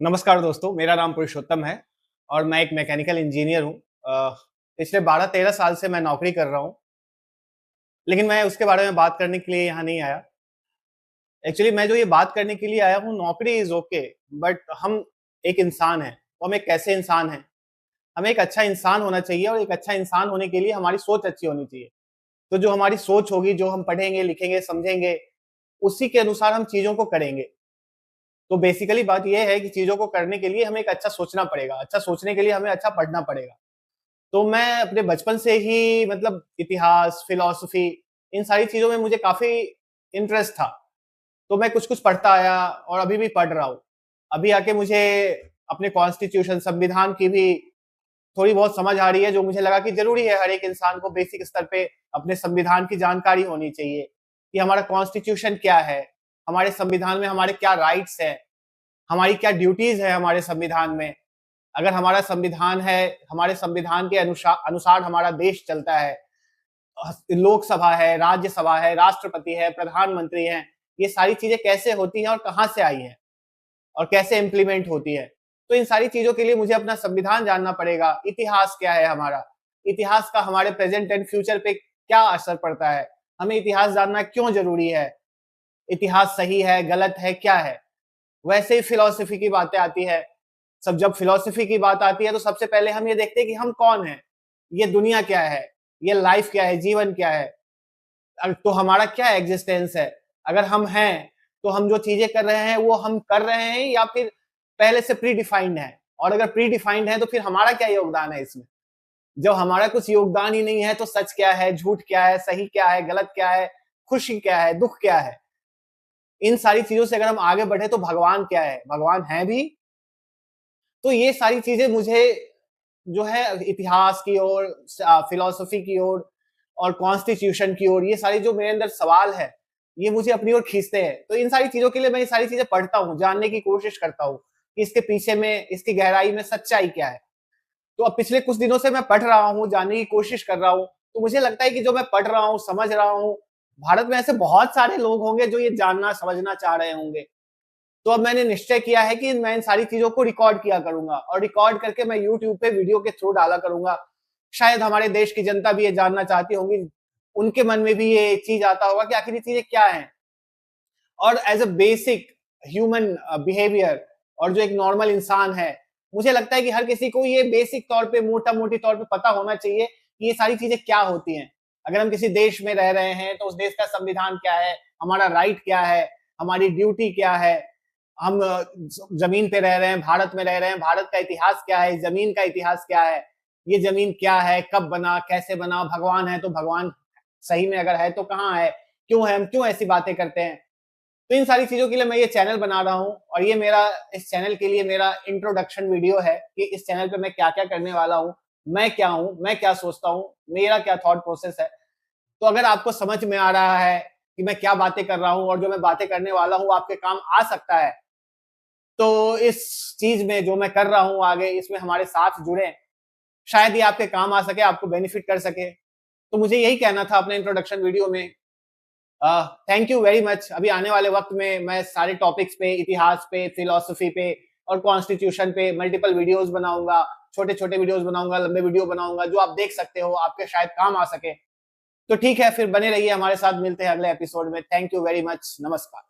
नमस्कार दोस्तों, मेरा नाम पुरुषोत्तम है और मैं एक मैकेनिकल इंजीनियर हूँ। पिछले 12-13 साल से मैं नौकरी कर रहा हूँ, लेकिन मैं उसके बारे में बात करने के लिए यहाँ नहीं आया। एक्चुअली मैं जो ये बात करने के लिए आया हूँ, नौकरी इज़ ओके, बट हम एक इंसान हैं, तो हम एक कैसे इंसान हैं? हमें एक अच्छा इंसान होना चाहिए और एक अच्छा इंसान होने के लिए हमारी सोच अच्छी होनी चाहिए। तो जो हमारी सोच होगी, जो हम पढ़ेंगे, लिखेंगे, समझेंगे, उसी के अनुसार हम चीज़ों को करेंगे। तो बेसिकली बात ये है कि चीज़ों को करने के लिए हमें एक अच्छा सोचना पड़ेगा। अच्छा सोचने के लिए हमें अच्छा पढ़ना पड़ेगा। तो मैं अपने बचपन से ही मतलब इतिहास, फिलॉसफी इन सारी चीज़ों में मुझे काफ़ी इंटरेस्ट था। तो मैं कुछ-कुछ पढ़ता आया और अभी भी पढ़ रहा हूँ। अभी आके मुझे अपने कॉन्स्टिट्यूशन, संविधान की भी थोड़ी बहुत समझ आ रही है, जो मुझे लगा कि ज़रूरी है हर एक इंसान को बेसिक स्तर पे अपने संविधान की जानकारी होनी चाहिए, कि हमारा कॉन्स्टिट्यूशन क्या है, हमारे संविधान में हमारे क्या राइट्स हैं, हमारी क्या ड्यूटीज़ है हमारे संविधान में। अगर हमारा संविधान है, हमारे संविधान के अनुसार हमारा देश चलता है। लोकसभा है, राज्यसभा है, राष्ट्रपति है, प्रधानमंत्री हैं, ये सारी चीज़ें कैसे होती हैं और कहाँ से आई हैं और कैसे इम्प्लीमेंट होती है। तो इन सारी चीज़ों के लिए मुझे अपना संविधान जानना पड़ेगा, इतिहास क्या है हमारा, इतिहास का हमारे प्रेज़ेंट एंड फ्यूचर पे क्या असर पड़ता है, हमें इतिहास जानना क्यों ज़रूरी है, इतिहास सही है, गलत है, क्या है। वैसे ही फिलॉसफी की बातें आती है। सब जब फिलॉसफी की बात आती है तो सबसे पहले हम ये देखते हैं कि हम कौन हैं? ये दुनिया क्या है? ये लाइफ क्या है? जीवन क्या है? तो हमारा क्या एग्जिस्टेंस है? अगर हम हैं, तो हम जो चीज़ें कर रहे हैं वो हम कर रहे हैं या फिर पहले से प्री डिफाइंड है? और अगर प्री डिफाइंड है तो फिर हमारा क्या योगदान है इसमें? जब हमारा कुछ योगदान ही नहीं है तो सच क्या है? झूठ क्या है? सही क्या है? गलत क्या है? खुशी क्या है? दुःख क्या है? इन सारी चीज़ों से अगर हम आगे बढ़े तो भगवान क्या है? भगवान है भी? तो ये सारी चीज़ें मुझे जो है इतिहास की ओर, फिलॉसफी की ओर और कॉन्स्टिट्यूशन की ओर, ये सारी जो मेरे अंदर सवाल है, ये मुझे अपनी ओर खींचते हैं। तो इन सारी चीज़ों के लिए मैं ये सारी चीज़ें पढ़ता हूँ, जानने की कोशिश करता हूँ कि इसके पीछे में, इसकी गहराई में सच्चाई क्या है। तो अब पिछले कुछ दिनों से मैं पढ़ रहा हूँ, जानने की कोशिश कर रहा हूँ, तो मुझे लगता है कि जो मैं पढ़ रहा हूँ, समझ रहा हूँ, भारत में ऐसे बहुत सारे लोग होंगे जो ये जानना, समझना चाह रहे होंगे। तो अब मैंने निश्चय किया है कि मैं इन सारी चीज़ों को रिकॉर्ड किया करूँगा और रिकॉर्ड करके मैं यूट्यूब पे वीडियो के थ्रू डाला करूँगा। शायद हमारे देश की जनता भी ये जानना चाहती होंगी, उनके मन में भी ये चीज़ आता होगा कि आखिर ये चीज़ें क्या हैं? और as a basic human behaviour और जो एक नॉर्मल इंसान है, मुझे लगता है कि हर किसी को ये बेसिक तौर पे, मोटा-मोटी तौर पे पता होना चाहिए कि ये सारी चीज़ें क्या होती हैं। अगर हम किसी देश में रह रहे हैं, तो उस देश का संविधान क्या है? हमारा राइट क्या है? हमारी ड्यूटी क्या है? हम ज़मीन पे रह रहे हैं, भारत में रह रहे हैं, भारत का इतिहास क्या है? ज़मीन का इतिहास क्या है? ये ज़मीन क्या है? कब बना? कैसे बना? भगवान है तो भगवान सही में अगर है तो कहाँ है? क्यों है? हम क्यों ऐसी बातें करते हैं? तो इन सारी चीज़ों के लिए मैं ये चैनल बना रहा हूँ और ये मेरा इस चैनल के लिए मेरा इंट्रोडक्शन वीडियो है कि इस चैनल पे मैं क्या-क्या करने वाला हूँ, मैं क्या हूँ, मैं क्या सोचता हूँ, मेरा क्या थॉट प्रोसेस है। तो अगर आपको समझ में आ रहा है कि मैं क्या बातें कर रहा हूँ और जो मैं बातें करने वाला हूँ आपके काम आ सकता है, तो इस चीज़ में जो मैं कर रहा हूँ आगे इसमें हमारे साथ जुड़ें। शायद ये आपके काम आ सके, आपको बेनिफिट कर सके। तो मुझे यही कहना था अपने इंट्रोडक्शन वीडियो में। Thank you very much. अभी आने वाले वक़्त में मैं सारे टॉपिक्स पे, इतिहास पे, फिलॉसफी पे और कॉन्स्टिट्यूशन पे मल्टीपल वीडियोज़ बनाऊँगा, छोटे-छोटे वीडियोज़ बनाऊँगा, लंबे वीडियो बनाऊँगा, जो आप देख सकते हो, आपके शायद काम आ सके। तो ठीक है, फिर बने रहिए हमारे साथ, मिलते हैं अगले एपिसोड में। Thank you very much. नमस्कार।